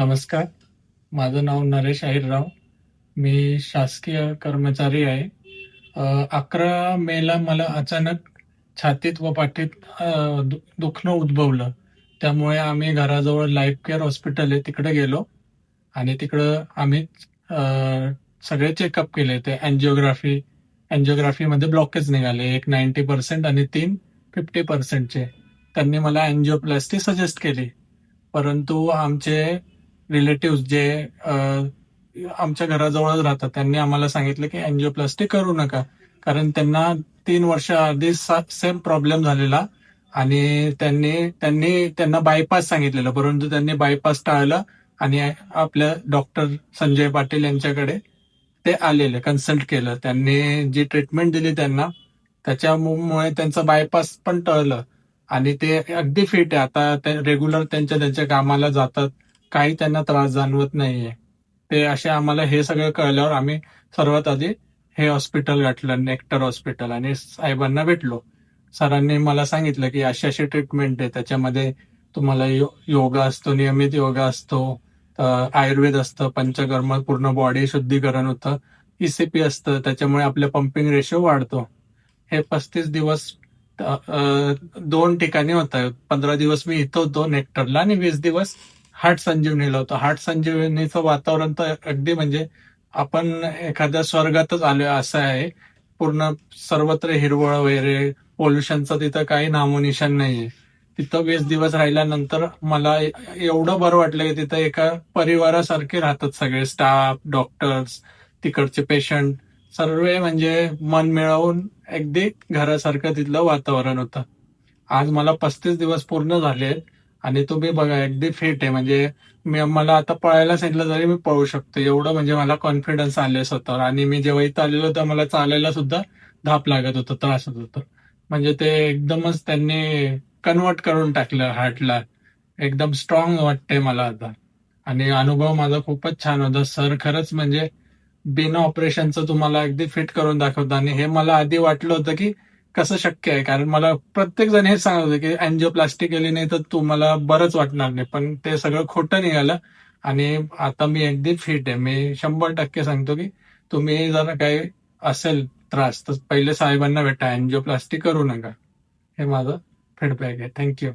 नमस्कार. माझं नाव नरेश अहिरराव. मी शासकीय कर्मचारी आहे. 11 मेला मला अचानक छातीत व पाठीत दुखणं उद्भवलं. त्यामुळे आम्ही घराजवळ लाईफ केअर हॉस्पिटल आहे तिकडे गेलो आणि तिकडं आम्ही अ, सगळे चेकअप केले. ते अँजिओग्राफीमध्ये ब्लॉकेज निघाले. एक 90% आणि 3 50%चे. त्यांनी मला अँजिओप्लास्टी सजेस्ट केली. परंतु आमचे रिलेटिव्ह जे आमच्या घराजवळच राहतात त्यांनी आम्हाला सांगितलं की अँजिओप्लास्टी करू नका, कारण त्यांना 3 वर्ष आधी सेम प्रॉब्लेम झालेला आणि त्यांना बायपास सांगितलेलं, परंतु त्यांनी बायपास टाळलं आणि आपल्या डॉक्टर संजय पाटील यांच्याकडे ते आलेले, कन्सल्ट केलं. त्यांनी जी ट्रीटमेंट दिली त्यांना, त्याच्यामुळे त्यांचं बायपास पण टळलं आणि ते अगदी फिट आहे आता. ते रेग्युलर त्यांच्या त्यांच्या कामाला जातात. काही त्यांना त्रास जाणवत नाहीये. ते असे आम्हाला हे सगळं कळल्यावर आम्ही सर्वात आधी हे हॉस्पिटल गाठलं, नेक्टर हॉस्पिटल, आणि साहेबांना भेटलो. सरांनी मला सांगितलं की अशी अशी ट्रीटमेंट आहे, त्याच्यामध्ये तुम्हाला योगा असतो, नियमित योगा असतो, आयुर्वेद असतं, पंचकर्म, पूर्ण बॉडी शुद्धीकरण होतं, ईसीपी असतं, त्याच्यामुळे आपल्या पंपिंग रेशो वाढतो. हे 35 दिवस 2 ठिकाणी होतं. 15 दिवस मी इथं होतो नेक्टरला आणि 20 दिवस हार्ट संजीवनीला होतो. हार्ट संजीवनीचं वातावरण तर अगदी म्हणजे आपण एखाद्या स्वर्गातच आलोय असं आहे. पूर्ण सर्वत्र हिरवळ वगैरे, पोल्युशनचं तिथं काही नामोनिशाण नाहीये. तिथं 20 दिवस राहिल्यानंतर मला एवढं बरं वाटलं की तिथं एका परिवारासारखे राहतात सगळे, स्टाफ, डॉक्टर्स, तिकडचे पेशंट, सर्व म्हणजे मन मिळवून अगदी घरासारखं तिथलं वातावरण होतं. आज मला 35 दिवस पूर्ण झाले आणि तुम्ही बघा अगदी फिट आहे. म्हणजे मला आता पळायला सांगितलं तरी मी पळू शकतो, एवढं म्हणजे मला कॉन्फिडन्स आले स्वतःवर. आणि मी जेव्हा इथं आलेलो तर मला चालायला सुद्धा धाप लागत होतं, त्रास होत होता. म्हणजे ते एकदमच त्यांनी कन्वर्ट करून टाकलं हार्टला. एकदम स्ट्रॉंग वाटतंय मला आता आणि अनुभव माझा खूपच छान होता. सर खरंच म्हणजे बिना ऑपरेशनचं तुम्हाला अगदी फिट करून दाखवतं. आणि हे मला आधी वाटलं होतं की कसं शक्य आहे, कारण मला प्रत्येक जण हेच सांगत होते की अँजिओप्लास्टी केली नाही तर तुम्हाला बरंच वाटणार नाही, पण ते सगळं खोटं निघालं आणि आता मी अगदी फिट आहे. मी 100% सांगतो की तुम्ही जर काही असेल त्रास तर पहिले साहेबांना भेटा, अँजिओप्लास्टी करू नका. हे माझं फीडबॅक आहे. थँक्यू.